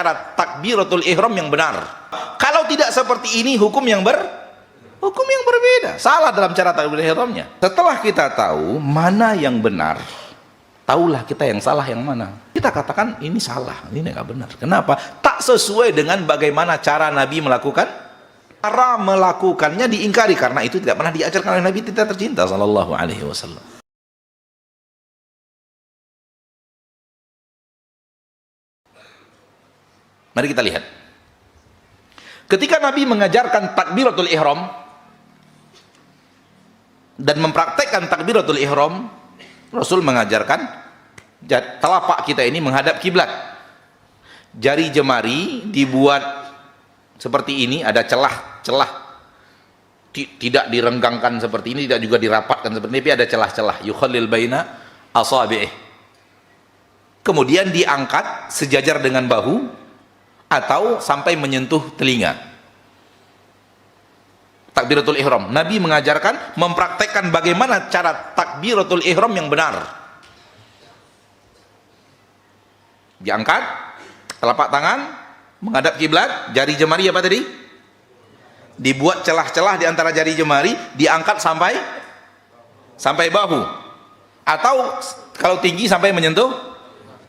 cara takbiratul ihram yang benar. Kalau tidak seperti ini, hukum yang berbeda. Salah dalam cara takbiratul ihramnya. Setelah kita tahu mana yang benar, tahulah kita yang salah yang mana. Kita katakan ini salah, ini nggak benar. Kenapa? Tak sesuai dengan bagaimana cara Nabi melakukan. Cara melakukannya diingkari karena itu tidak pernah diajarkan oleh Nabi kita tercinta sallallahu alaihi wasallam. Mari kita lihat. Ketika Nabi mengajarkan takbiratul ihram dan mempraktekkan takbiratul ihram, Rasul mengajarkan telapak kita ini menghadap kiblat. Jari jemari dibuat seperti ini, ada celah-celah. Tidak direnggangkan seperti ini, tidak juga dirapatkan seperti ini, tapi ada celah-celah. Yukhallil baina asabi'ih. Kemudian diangkat sejajar dengan bahu atau sampai menyentuh telinga. Takbiratul ihram, Nabi mengajarkan, mempraktekkan bagaimana cara takbiratul ihram yang benar. Diangkat telapak tangan menghadap kiblat, jari jemari apa tadi? Dibuat celah-celah di antara jari jemari, diangkat sampai bahu, atau kalau tinggi sampai menyentuh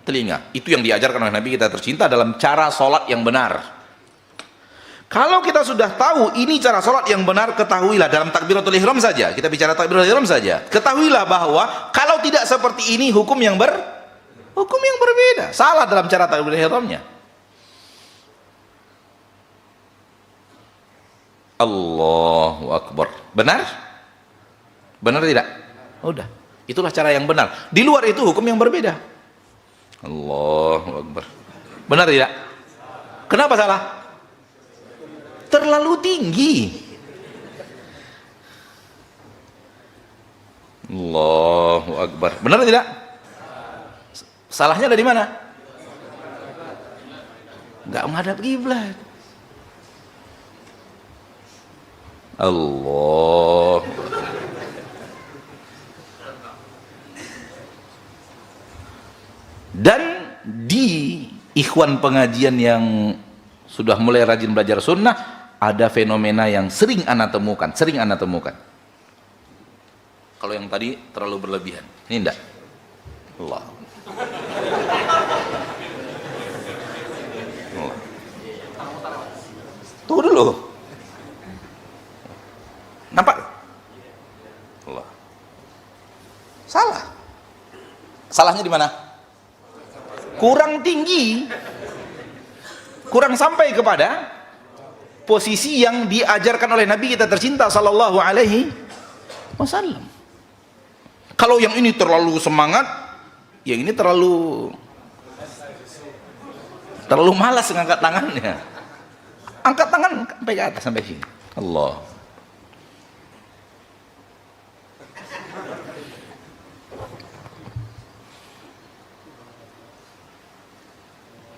telinga. Itu yang diajarkan oleh Nabi kita tercinta dalam cara sholat yang benar. Kalau kita sudah tahu ini cara sholat yang benar, ketahuilah dalam takbiratul ihram saja, kita bicara takbiratul ihram saja, ketahuilah bahwa kalau tidak seperti ini, hukum yang berbeda. Salah dalam cara takbiratul ihramnya. Allahu Akbar. Benar? Benar tidak? Udah, itulah cara yang benar. Di luar itu hukum yang berbeda. Allahu Akbar. Benar tidak? Kenapa salah? Terlalu tinggi. Allahu Akbar. Benar tidak? Salahnya dari mana? Enggak menghadap kiblat. Allah. Dan di ikhwan pengajian yang sudah mulai rajin belajar sunnah, ada fenomena yang sering ana temukan. Kalau yang tadi terlalu berlebihan, ini enggak. Allah. Tunggu dulu. Nampak? Allah. Salah. Salahnya di mana? Kurang tinggi, kurang sampai kepada posisi yang diajarkan oleh Nabi kita tercinta sallallahu alaihi wasallam. Kalau yang ini terlalu semangat, yang ini terlalu malas ngangkat tangannya. Angkat tangan sampai ke atas, sampai sini. Allah.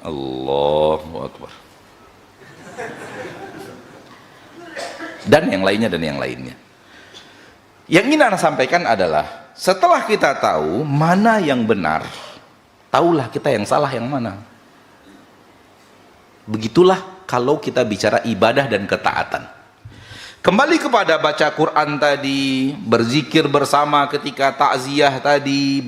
Allahu Akbar. Dan yang lainnya. Yang ingin Anda sampaikan adalah, setelah kita tahu mana yang benar, tahulah kita yang salah yang mana. Begitulah kalau kita bicara ibadah dan ketaatan. Kembali kepada baca Quran tadi, berzikir bersama ketika takziah tadi,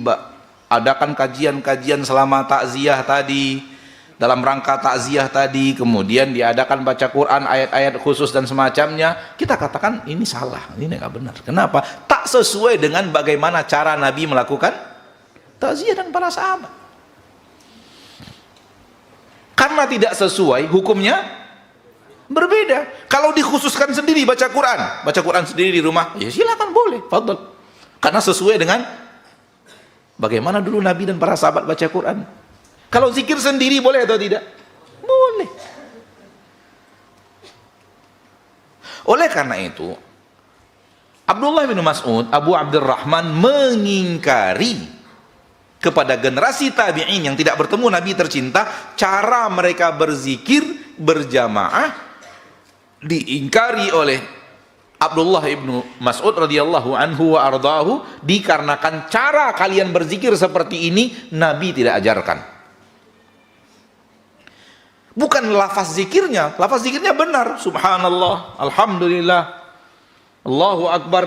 adakan kajian-kajian selama takziah tadi, dalam rangka takziah tadi, kemudian diadakan baca Quran, ayat-ayat khusus dan semacamnya, kita katakan ini salah, ini nggak benar. Kenapa? Tak sesuai dengan bagaimana cara Nabi melakukan takziah dan para sahabat. Karena tidak sesuai, hukumnya berbeda. Kalau dikhususkan sendiri baca Quran sendiri di rumah, ya silakan, boleh, fadl. Karena sesuai dengan bagaimana dulu Nabi dan para sahabat baca Quran. Kalau zikir sendiri boleh atau tidak? Boleh. Oleh karena itu, Abdullah bin Mas'ud, Abu Abdurrahman mengingkari kepada generasi tabi'in yang tidak bertemu Nabi tercinta, cara mereka berzikir berjamaah diingkari oleh Abdullah ibnu Mas'ud radhiyallahu anhu wa ardhahu, dikarenakan cara kalian berzikir seperti ini Nabi tidak ajarkan. Bukan lafaz zikirnya. Lafaz zikirnya benar. Subhanallah, alhamdulillah, Allahu Akbar.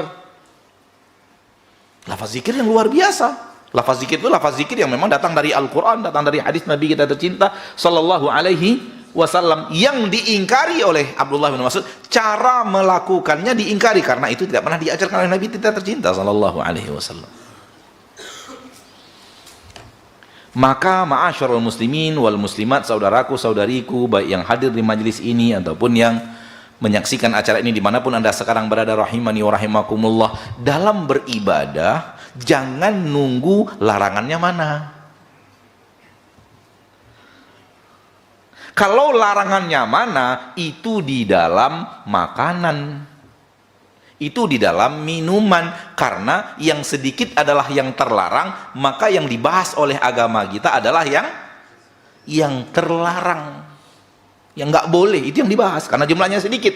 Lafaz zikir yang luar biasa. Lafaz zikir itu lafaz zikir yang memang datang dari Al-Quran, datang dari hadis Nabi kita tercinta sallallahu alaihi wasallam, yang diingkari oleh Abdullah bin Mas'ud. Cara melakukannya diingkari karena itu tidak pernah diajarkan oleh Nabi kita tercinta sallallahu alaihi wasallam. Maka ma'asyarul muslimin wal muslimat, saudaraku saudariku baik yang hadir di majelis ini ataupun yang menyaksikan acara ini dimanapun anda sekarang berada, rahimani wa rahimakumullah, dalam beribadah jangan nunggu larangannya mana. Kalau larangannya mana, itu di dalam makanan, itu di dalam minuman. Karena yang sedikit adalah yang terlarang, maka yang dibahas oleh agama kita adalah yang terlarang, yang nggak boleh, itu yang dibahas karena jumlahnya sedikit.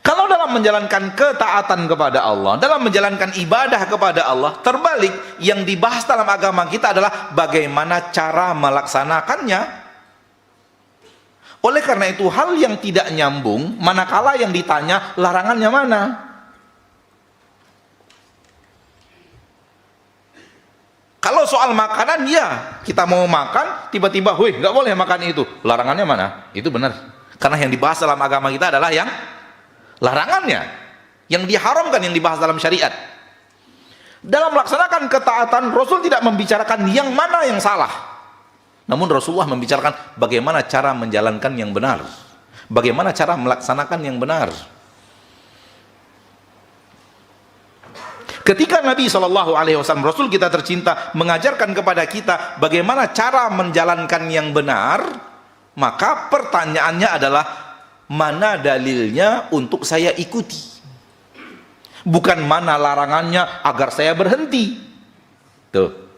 Kalau dalam menjalankan ketaatan kepada Allah, dalam menjalankan ibadah kepada Allah, terbalik, yang dibahas dalam agama kita adalah bagaimana cara melaksanakannya. Oleh karena itu, hal yang tidak nyambung manakala yang ditanya larangannya mana. Kalau soal makanan, ya kita mau makan, tiba-tiba, wih nggak boleh makan itu, larangannya mana? Itu benar. Karena yang dibahas dalam agama kita adalah yang larangannya, yang diharamkan, yang dibahas dalam syariat. Dalam melaksanakan ketaatan, Rasul tidak membicarakan yang mana yang salah. Namun Rasulullah membicarakan bagaimana cara menjalankan yang benar, bagaimana cara melaksanakan yang benar. Ketika Nabi SAW, Rasul kita tercinta, mengajarkan kepada kita bagaimana cara menjalankan yang benar, maka pertanyaannya adalah, mana dalilnya untuk saya ikuti? Bukan mana larangannya agar saya berhenti. Tuh.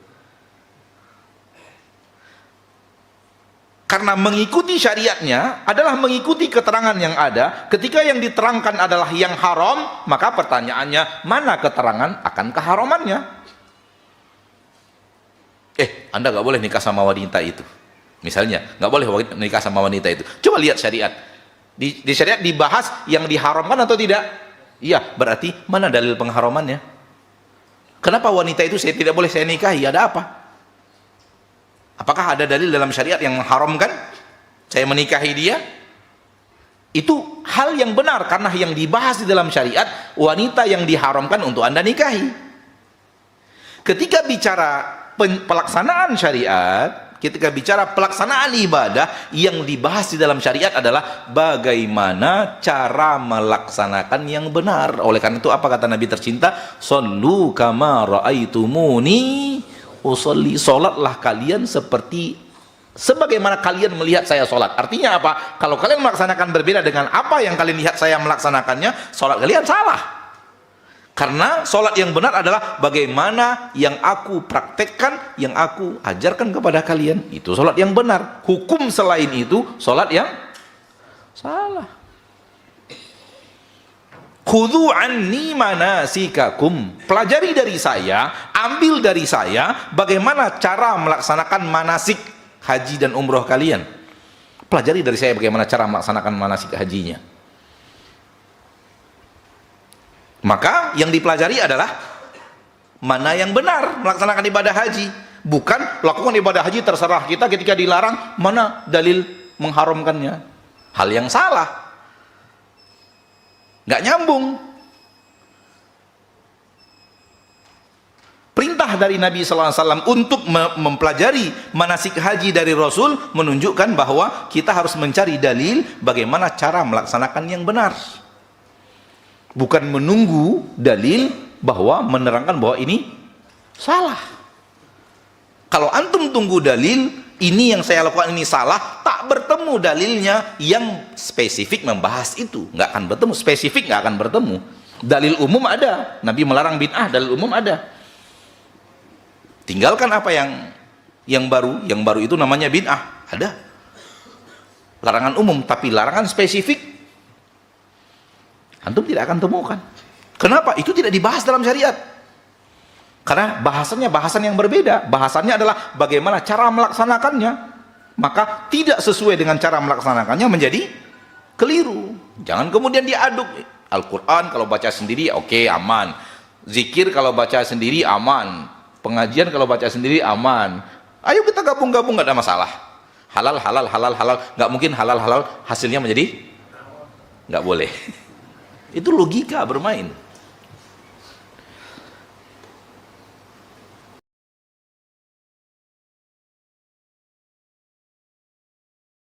Karena mengikuti syariatnya adalah mengikuti keterangan yang ada. Ketika yang diterangkan adalah yang haram, maka pertanyaannya, mana keterangan akan keharamannya? Anda nggak boleh nikah sama wanita itu. Misalnya, nggak boleh nikah sama wanita itu. Coba lihat syariat. Di syariat dibahas yang diharamkan atau tidak? Iya, berarti mana dalil pengharamannya? Kenapa wanita itu saya tidak boleh saya nikahi? Ada apa? Apakah ada dalil dalam syariat yang mengharamkan saya menikahi dia? Itu hal yang benar, karena yang dibahas di dalam syariat wanita yang diharamkan untuk Anda nikahi. Ketika bicara pelaksanaan syariat, ketika bicara pelaksanaan ibadah, yang dibahas di dalam syariat adalah bagaimana cara melaksanakan yang benar. Oleh karena itu apa kata Nabi tercinta? Shallu kama ra'aitumuni usolli, solatlah kalian sebagaimana kalian melihat saya solat. Artinya apa? Kalau kalian melaksanakan berbeda dengan apa yang kalian lihat saya melaksanakannya, solat kalian salah. Karena solat yang benar adalah bagaimana yang aku praktekkan, yang aku ajarkan kepada kalian, itu solat yang benar. Hukum selain itu solat yang salah. Khudhu anni manasikakum, pelajari dari saya, ambil dari saya bagaimana cara melaksanakan manasik haji dan umroh kalian. Pelajari dari saya bagaimana cara melaksanakan manasik hajinya. Maka yang dipelajari adalah mana yang benar melaksanakan ibadah haji. Bukan lakukan ibadah haji terserah kita, ketika dilarang mana dalil mengharamkannya. Hal yang salah, nggak nyambung. Perintah dari Nabi SAW untuk mempelajari manasik haji dari Rasul menunjukkan bahwa kita harus mencari dalil bagaimana cara melaksanakan yang benar, bukan menunggu dalil bahwa menerangkan bahwa ini salah. Kalau antum tunggu dalil ini yang saya lakukan ini salah, tak bertemu dalilnya yang spesifik membahas itu, nggak akan bertemu. Spesifik nggak akan bertemu. Dalil umum ada, Nabi melarang bid'ah, dalil umum ada. Tinggalkan apa yang baru. Yang baru itu namanya bid'ah, ada. Larangan umum, tapi larangan spesifik antum tidak akan temukan. Kenapa? Itu tidak dibahas dalam syariat. Karena bahasannya bahasan yang berbeda. Bahasannya adalah bagaimana cara melaksanakannya. maka tidak sesuai dengan cara melaksanakannya menjadi keliru. Jangan kemudian diaduk. Al-Quran kalau baca sendiri oke, aman. Zikir kalau baca sendiri aman. Pengajian kalau baca sendiri aman. Ayo kita gabung-gabung, nggak ada masalah. Halal, halal, halal, halal. Nggak mungkin halal, halal hasilnya menjadi nggak boleh. Itu logika bermain.